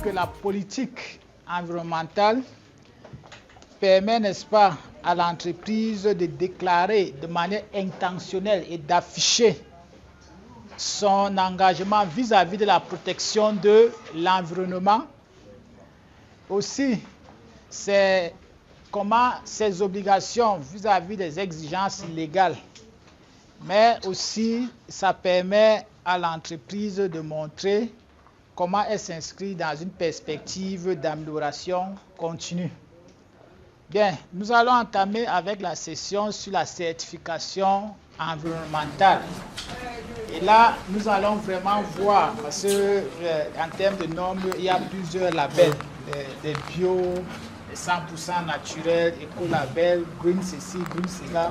que la politique environnementale permet, n'est-ce pas, à l'entreprise de déclarer de manière intentionnelle et d'afficher son engagement vis-à-vis de la protection de l'environnement. Aussi, c'est comment ses obligations vis-à-vis des exigences légales. Mais aussi, ça permet à l'entreprise de montrer comment elle s'inscrit dans une perspective d'amélioration continue. Bien, nous allons entamer avec la session sur la certification environnementale. Et là, nous allons vraiment voir, parce que en termes de normes, il y a plusieurs labels, des bio, des 100% naturels, écolabel, green ceci, green cela.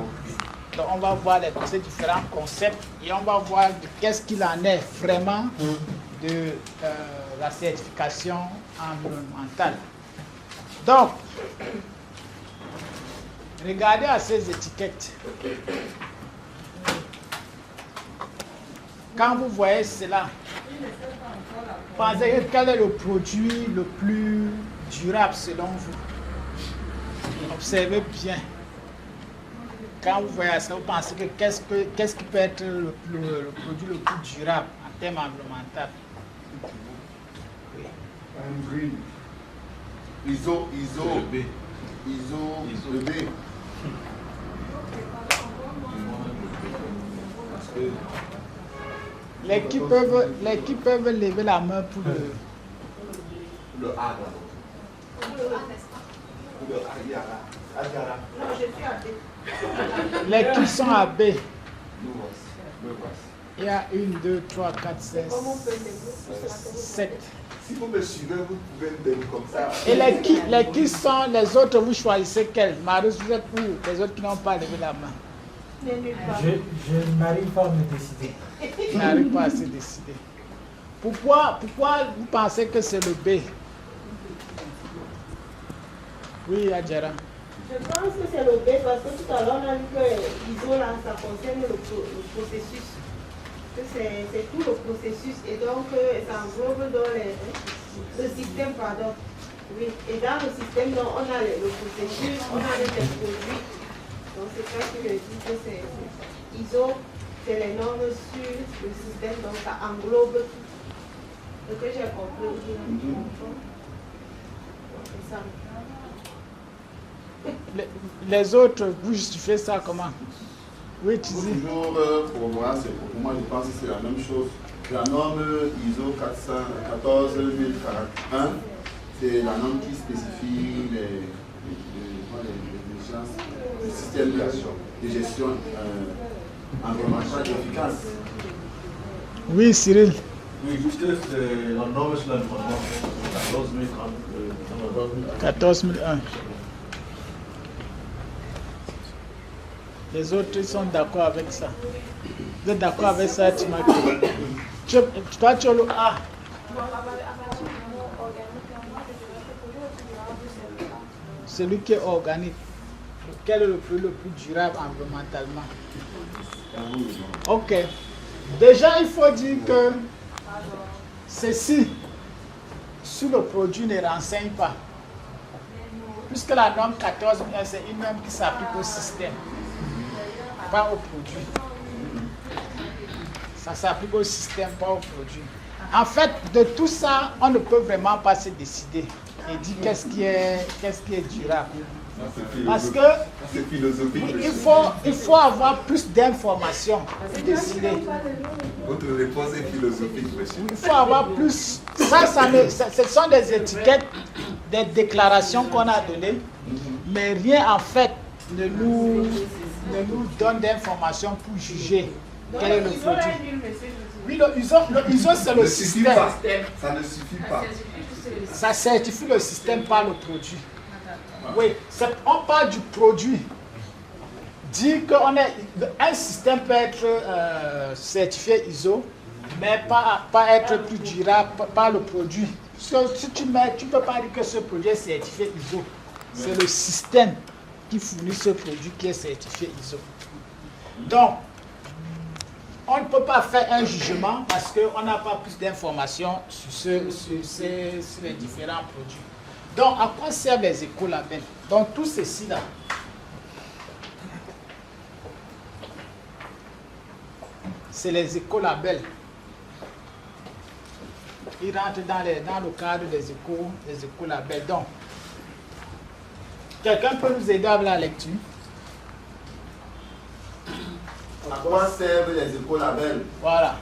Donc on va voir ces différents concepts et on va voir qu'est-ce qu'il en est vraiment de la certification environnementale. Donc, regardez à ces étiquettes. Quand vous voyez cela, pensez quel est le produit le plus durable selon vous. Observez bien. Quand vous voyez ça, vous pensez que qu'est-ce qui peut être le produit le plus durable en termes environnementaux? Oui. Green. ISO, le B. Les qui peuvent lever la main pour le A. Les qui sont à B. Il y a 1, 2, 3, 4, 5, 7. Si vous me suivez, vous pouvez me donner comme ça. Et les qui sont les autres, vous choisissez quels? Marius, vous êtes où? Les autres qui n'ont pas levé la main. Je n'arrive pas à me décider. Je n'arrive pas à se décider. Pourquoi vous pensez que c'est le B? Oui, Adjara. Je pense que c'est le B parce que tout à l'heure on a dit que l'ISO là, ça concerne le processus. Que c'est tout le processus et donc ça englobe dans le système, pardon. Oui, et dans le système, donc, on a le processus, on a les produits. Donc c'est ça que je dis que c'est ISO, c'est les normes sur le système, donc ça englobe tout. Ce que j'ai compris aussi. C'est ça. Les autres, vous justifiez ça comment? Oui, tu dis. Toujours, pour moi, je pense que c'est la même chose. La norme ISO 14041, c'est la norme qui spécifie les exigences du système de gestion environnementale efficace. Oui, Cyril. Oui, juste la norme sur l'environnement, 14001. Les autres ils sont d'accord avec ça. Vous êtes d'accord avec ça, Timothy? Toi, tu as le A. Celui qui est organique. Quel est le plus durable environnementalement? Ok. Déjà, il faut dire que ceci, sur le produit, ne renseigne pas. Puisque la norme 14, c'est une norme qui s'applique au système, pas au produit. Ça s'applique au système, pas au produit. En fait, de tout ça, on ne peut vraiment pas se décider et dire qu'est-ce qui est durable. Parce que c'est philosophique. Il faut avoir plus d'informations pour décider. Votre réponse est philosophique, monsieur. Il faut avoir plus. Ce sont des étiquettes, des déclarations qu'on a données, mais rien en fait ne nous donne d'informations pour juger quel est le produit. Oui, le ISO c'est le système. Ça ne suffit pas. Ça certifie le système par le produit. Oui, on parle du produit. Dire qu'un système peut être certifié ISO, mais pas être plus durable par le produit. Parce que si tu ne peux pas dire que ce produit est certifié ISO. C'est le système qui fournit ce produit qui est certifié ISO. Donc, on ne peut pas faire un jugement parce qu'on n'a pas plus d'informations sur les différents produits. Donc, à quoi servent les écolabels? Donc, tout ceci là, c'est les écolabels. Ils rentrent dans le cadre des écolabels. Donc, quelqu'un peut nous aider avec la lecture? À quoi servent les écolabels? Voilà.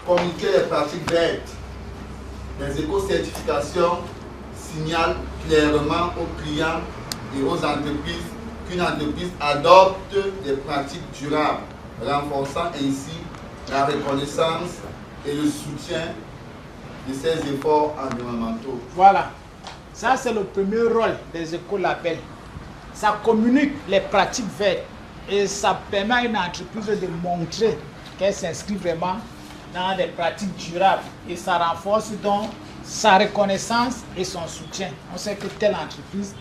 Communiquer les pratiques vertes. Les éco-certifications signalent clairement aux clients et aux entreprises qu'une entreprise adopte des pratiques durables, renforçant ainsi la reconnaissance et le soutien de ses efforts environnementaux. Voilà. Ça, c'est le premier rôle des écolabels. Ça communique les pratiques vertes et ça permet à une entreprise de montrer qu'elle s'inscrit vraiment dans des pratiques durables et ça renforce donc sa reconnaissance et son soutien. On sait que telle entreprise,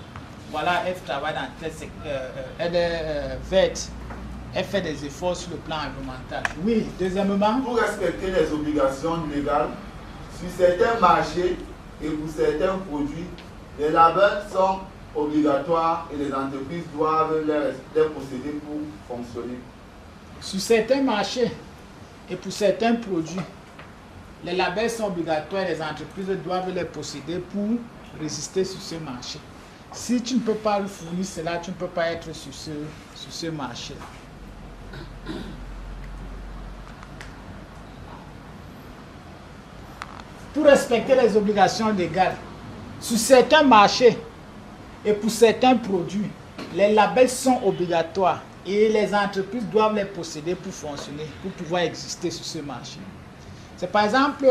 voilà, elle travaille dans tel secteur, elle est verte, elle fait des efforts sur le plan environnemental. Oui, deuxièmement, Pour respecter les obligations légales, sur certains marchés et pour certains produits, les labels sont obligatoires et les entreprises doivent les posséder pour fonctionner. sur certains marchés et pour certains produits, les labels sont obligatoires et les entreprises doivent les posséder pour résister sur ce marché. Si tu ne peux pas le fournir cela, tu ne peux pas être sur ce marché. Pour respecter les obligations légales, sur certains marchés et pour certains produits, les labels sont obligatoires et les entreprises doivent les posséder pour fonctionner, pour pouvoir exister sur ce marché. C'est par exemple,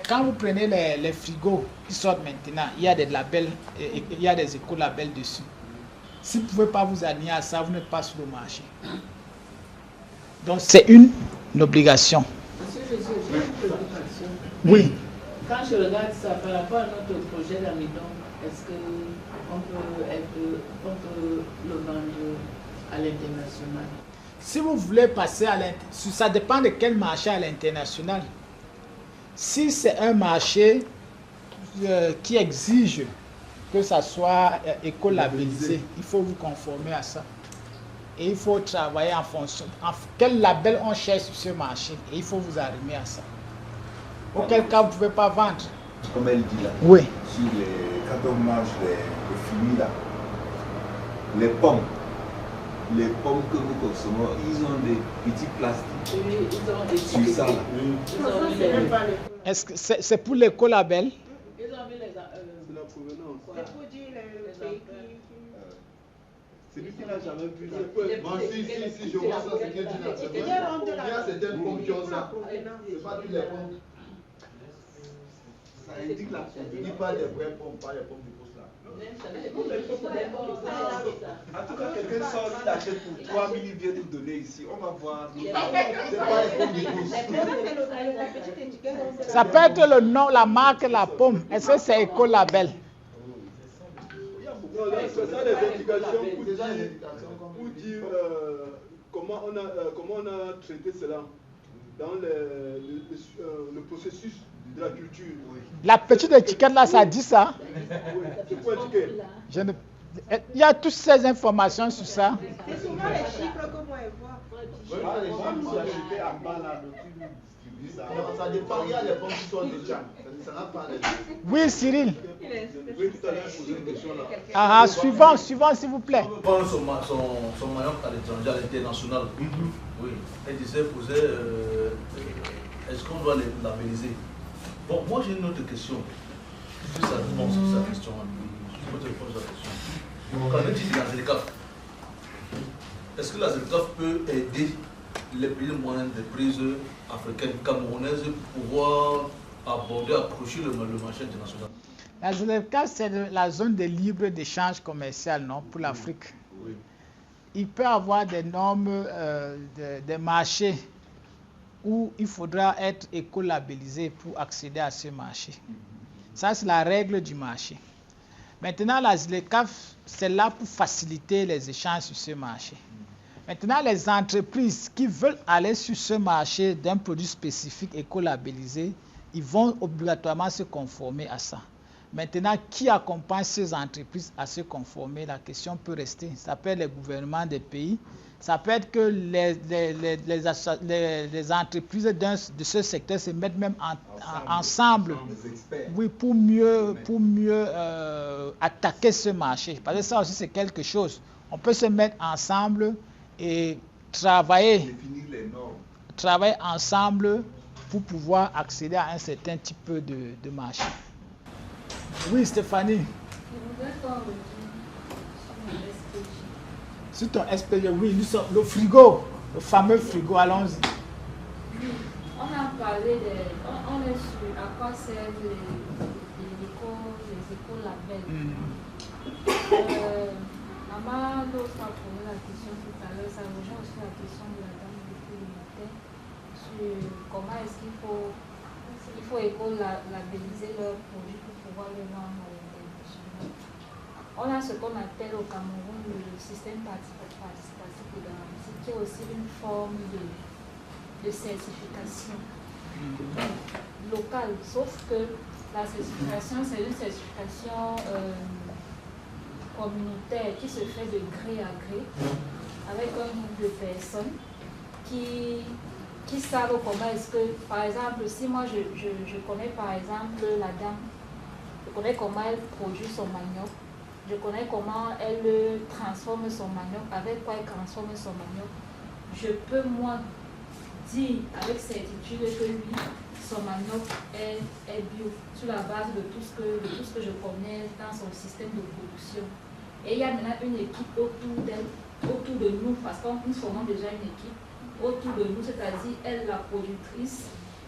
quand vous prenez les frigos qui sortent maintenant, il y a des labels, il y a des écolabels dessus. Si vous ne pouvez pas vous aligner à ça, vous n'êtes pas sur le marché. Donc c'est une obligation. Monsieur Jésus, j'ai une préoccupation. Oui. Quand je regarde ça par rapport à notre projet d'amidon, est-ce qu'on peut le vendre à l'international? Si vous voulez passer à l'international, ça dépend de quel marché à l'international. Si c'est un marché qui exige que ça soit écolabellisé, il faut vous conformer à ça. Et il faut travailler en fonction de quel label on cherche sur ce marché. Et il faut vous arrimer à ça. Auquel cas, vous ne pouvez pas vendre. Comme elle dit là, Oui. Quand on mange les fruits là, les pommes que nous consommons, ils ont des petits plastiques. Oui, ils ont des Sur ça là. Ils ont mis les... Est-ce que c'est pour l'écolabel? Ils ont mis les... C'est la provenance. C'est pour dire le pays qui... C'est lui qui n'a jamais vu ça. Moi, si je vois ça, c'est qu'il y a certaines pommes qui ont ça. C'est pas toutes les pommes. Ça indique la provenance. Pas des vraies pommes, pas les pommes du poste là. En tout cas, quelqu'un sort, il achète pour 3 000, il vient nous donner ici. On va voir. C'est pas les pommes du poste. Ça peut être le nom, la marque, la pomme. Est-ce que c'est écolabel? Non, là, c'est ça les indications pour dire comment on a traité cela dans le processus de la culture. La petite étiquette là, ça dit ça? Oui, c'est quoi indiquer? Il y a toutes ces informations sur ça. C'est souvent les chiffres que moi je vois. Les pommes sont achetées en bas là. Ça dépend, il y a les pommes qui sont déjà. Ça n'a pas les... Oui, Cyril. Oui, tout à l'heure, je posais une question là. Ah, suivant, s'il vous plaît. On peut prendre son maillot à l'étranger, à l'international. Oui. Elle disait, est-ce qu'on doit les labelliser? Bon, moi j'ai une autre question. Si ça répond sur sa question, je peux te répondre sur la question. Quand on dit la ZLECAf, est-ce que la ZLECAF peut aider les pays moyennes des prises africaines, camerounaises, pour pouvoir aborder, approcher le marché international? La ZLECAf, c'est la zone de libre d'échange commercial, non, pour l'Afrique. Oui. Il peut y avoir des normes, des marchés où il faudra être écolabellisé pour accéder à ce marché. Ça, c'est la règle du marché. Maintenant, la ZLECAf, c'est là pour faciliter les échanges sur ce marché. Maintenant, les entreprises qui veulent aller sur ce marché d'un produit spécifique écolabellisé, ils vont obligatoirement se conformer à ça. Maintenant, qui accompagne ces entreprises à se conformer? La question peut rester. Ça peut être les gouvernements des pays. Ça peut être que les entreprises de ce secteur se mettent même ensemble, oui, pour mieux attaquer ce marché. Parce que ça aussi, c'est quelque chose. On peut se mettre ensemble et travailler ensemble pour pouvoir accéder à un certain type de marché. Oui, Stéphanie. Sur ton SPG, oui, nous sommes le frigo, le fameux frigo, allons-y. Oui, on a parlé on est sur à quoi servent les éco-labels. Maman, l'autre a posé la question tout à l'heure, ça rejoint aussi la question de la dame depuis le matin, sur comment est-ce qu'il faut éco-labelliser leurs produits pour pouvoir les vendre à l'international. On a ce qu'on appelle au Cameroun le système participatif de garantie, qui est aussi une forme de certification locale, sauf que la certification, c'est une certification communautaire qui se fait de gré à gré, avec un groupe de personnes qui savent comment est-ce que, par exemple, si moi je connais par exemple la dame, je connais comment elle produit son manioc, je connais comment elle transforme son manioc, avec quoi elle transforme son manioc, je peux moi dire avec certitude que oui, son manioc est bio, sur la base de tout ce que je connais dans son système de production. Et il y a maintenant une équipe autour d'elle, autour de nous, parce que nous formons déjà une équipe autour de nous, c'est-à-dire elle la productrice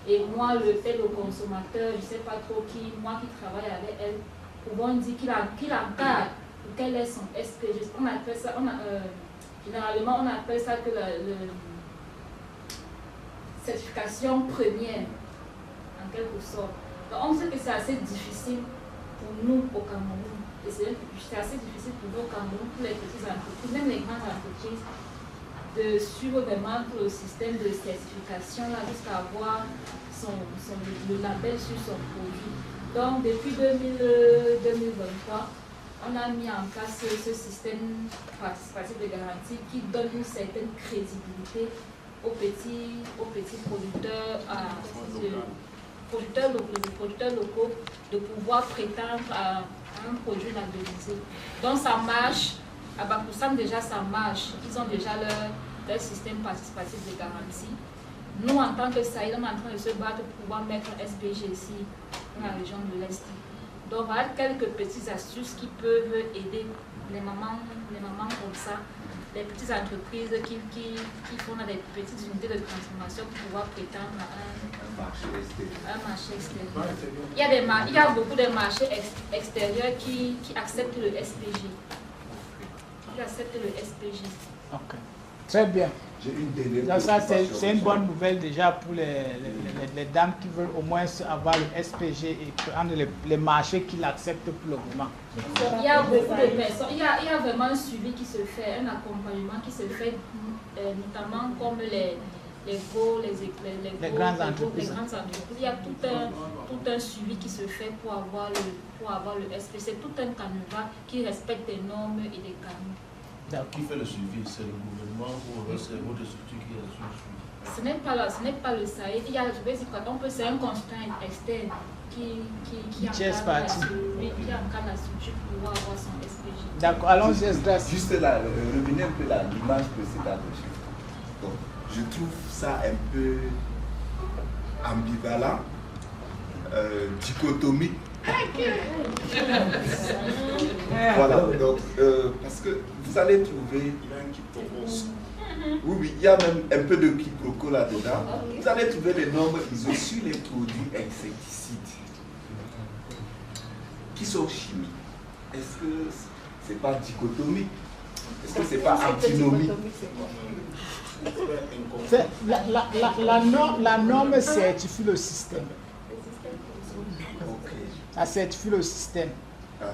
et moi le consommateur, je ne sais pas trop qui, moi qui travaille avec elle, pouvons dire qu'il encadre ou quel est son SPG. On appelle ça, généralement on appelle ça que la certification première, en quelque sorte. Donc on sait que c'est assez difficile pour nous au Cameroun, et c'est assez difficile pour nous au Cameroun, pour les petites entreprises, même les grandes entreprises, de suivre vraiment tout le système de certification là, jusqu'à avoir le label sur son produit. Donc depuis 2023, on a mis en place ce système participatif de garantie qui donne une certaine crédibilité aux petits producteurs, producteurs locaux de pouvoir prétendre à un produit labellisé. Donc ça marche, à Bafoussam déjà ça marche, ils ont déjà leur système participatif de garantie. Nous en tant que SAID, on est en train de se battre pour pouvoir mettre un SPG ici dans la région de l'Est. Donc voilà quelques petites astuces qui peuvent aider les mamans comme ça, les petites entreprises qui font des petites unités de transformation pour pouvoir prétendre à un marché extérieur. Il y a beaucoup de marchés extérieurs qui acceptent le SPG. Ok, très bien. J'ai une dernière ça, c'est une bonne nouvelle déjà pour les dames qui veulent au moins avoir le SPG et prendre les marchés qui l'acceptent pour le moment. Il y a beaucoup de personnes, il y a vraiment un suivi qui se fait, un accompagnement qui se fait, notamment comme les grandes entreprises. Il y a tout un suivi qui se fait pour avoir le SPG. C'est tout un canevas qui respecte des normes et des canons. Qui fait le suivi? C'est le gouvernement ou c'est votre structure qui a le suivi? Ce n'est pas le SAID. C'est un consultant externe qui encadre la structure pour pouvoir avoir son SPG. D'accord, allons-y. Juste là, revenez un peu là, l'image précédente. Donc, je trouve ça un peu ambivalent, dichotomique. Voilà, donc, parce que vous allez trouver, oui, il y a même un peu de quiproquo là-dedans. Vous allez trouver les normes ISO sur les produits insecticides qui sont chimiques. Est-ce que c'est pas dichotomique? Est-ce que c'est pas antinomique? La norme certifie le système. Ça certifie le système.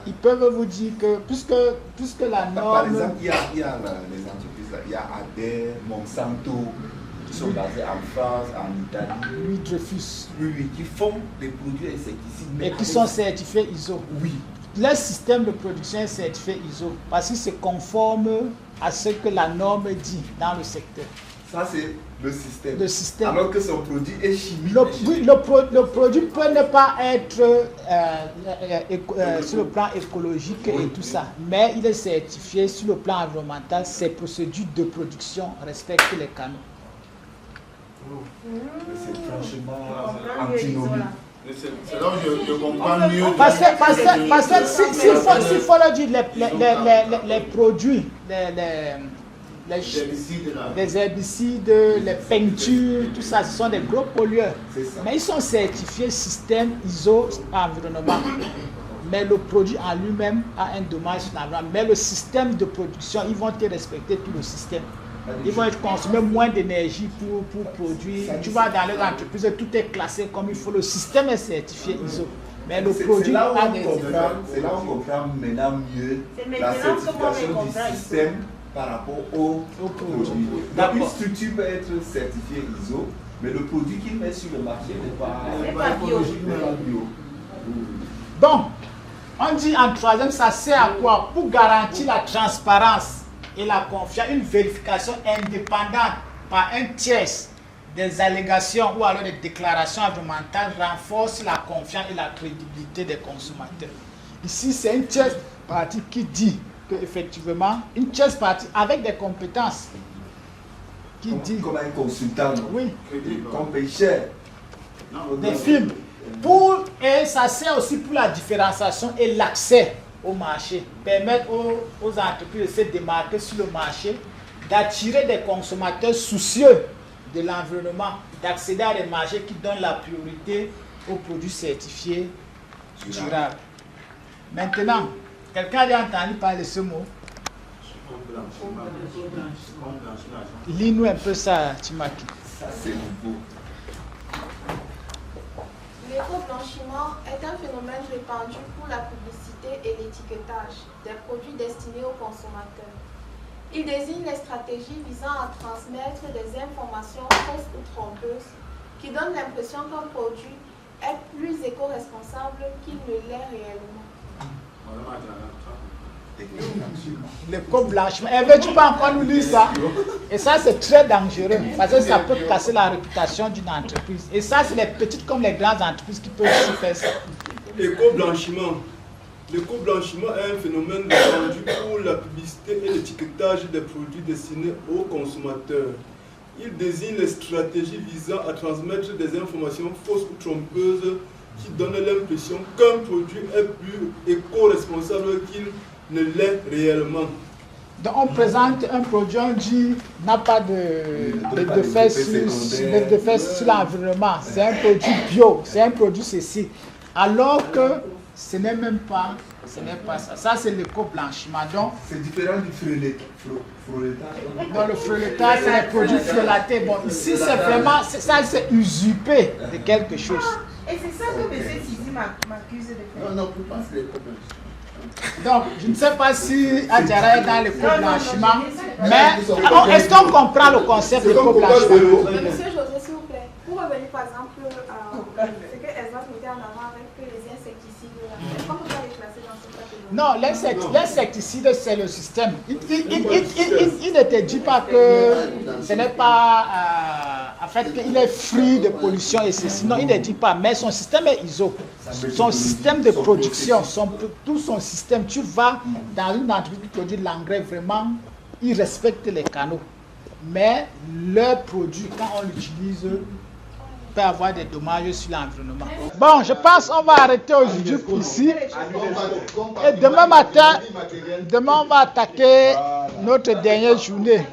Ils peuvent vous dire que puisque la norme... Par exemple, il y a les entreprises il y a Adair, Monsanto, qui sont basés en France, en Italie. Oui, Dreyfus. Oui, qui font des produits insecticides. Et qui sont certifiés ISO. Oui. Le système de production est certifié ISO parce qu'il se conforme à ce que la norme dit dans le secteur. Ça, c'est le système. Le système. Alors que son produit est chimique. Le produit peut ne pas être sur le plan écologique et tout ça, mais il est certifié sur le plan environnemental. Ses procédures de production respectent les canons. C'est franchement antinomique. C'est là où je comprends mieux. Parce que s'il faut le dire, les produits, les herbicides, les peintures, tout ça, ce sont des gros pollueurs. Mais ils sont certifiés système ISO environnement. Mais le produit en lui-même a un dommage sur l'environnement. Mais le système de production, ils vont te respecter tout le système. Ils vont consommer moins d'énergie pour produire. Tu vois, dans les entreprises, tout est classé comme il faut. Le système est certifié ISO. Mais le produit a des... C'est là où on comprend maintenant mieux la certification du système par rapport au produit. Donc une structure peut être certifiée ISO, mais le produit qu'il met sur le marché n'est pas bio. Bon, on dit en troisième, ça sert à quoi? Pour garantir la transparence et la confiance, une vérification indépendante par un tiers des allégations ou alors des déclarations environnementales renforce la confiance et la crédibilité des consommateurs. Ici, c'est une tierce partie qui dit qu'effectivement, une tierce partie avec des compétences qui dit... Comme un consultant, oui, qu'on paye cher. Des films. Et ça sert aussi pour la différenciation et l'accès au marché, permettre aux entreprises de se démarquer sur le marché, d'attirer des consommateurs soucieux de l'environnement, d'accéder à des marchés qui donnent la priorité aux produits certifiés durables. Maintenant, quelqu'un a entendu parler de ce mot? Lis-nous un peu ça, Timaki. Ça, c'est nouveau. L'éco-blanchiment est un phénomène répandu pour la publicité et l'étiquetage des produits destinés aux consommateurs. Il désigne les stratégies visant à transmettre des informations fausses ou trompeuses qui donnent l'impression qu'un produit est plus éco-responsable qu'il ne l'est réellement. L'éco-blanchiment. Veux-tu pas encore nous lire ça? Et ça, c'est très dangereux parce que ça peut casser la réputation d'une entreprise. Et ça, c'est les petites comme les grandes entreprises qui peuvent aussi faire ça. L'éco-blanchiment. L'éco-blanchiment est un phénomène répandu pour la publicité et l'étiquetage des produits destinés aux consommateurs. Il désigne les stratégies visant à transmettre des informations fausses ou trompeuses qui donnent l'impression qu'un produit est plus éco-responsable qu'il ne l'est réellement. Donc on présente un produit, on dit n'a pas d'effet sur l'environnement. C'est un produit bio, c'est un produit ceci. Alors que ce n'est même pas, ça. Ça c'est l'éco-blanchiment. Donc c'est différent du frelatage. Dans le frelatage, c'est les produits frelatés. Bon, ici c'est vraiment, ça c'est usurpé de quelque chose. Et c'est ça que M. Tizi m'accuse de faire. Non, pourquoi c'est l'éco-blanchiment? Donc, je ne sais pas si Adjara est dans l'éco-blanchiment, mais est-ce qu'on comprend le concept de l'éco-blanchiment? Monsieur José, s'il vous plaît, pour revenir par exemple à ce que Esmond mettait en avant avec les insecticides, est-ce qu'on peut pas les classer dans ce catégorie? Non, l'insecticide, c'est le système. Il ne te dit pas que ce n'est pas... en fait, qu'il est free de pollution et ceci. Non, il ne dit pas. Mais son système est ISO. Son système de production, tout son système. Tu vas dans une entreprise qui produit de l'engrais, vraiment, ils respectent les canaux. Mais leur produit, quand on l'utilise, peut avoir des dommages sur l'environnement. Bon, je pense qu'on va arrêter aujourd'hui ici. Et demain matin, on va attaquer notre dernière journée.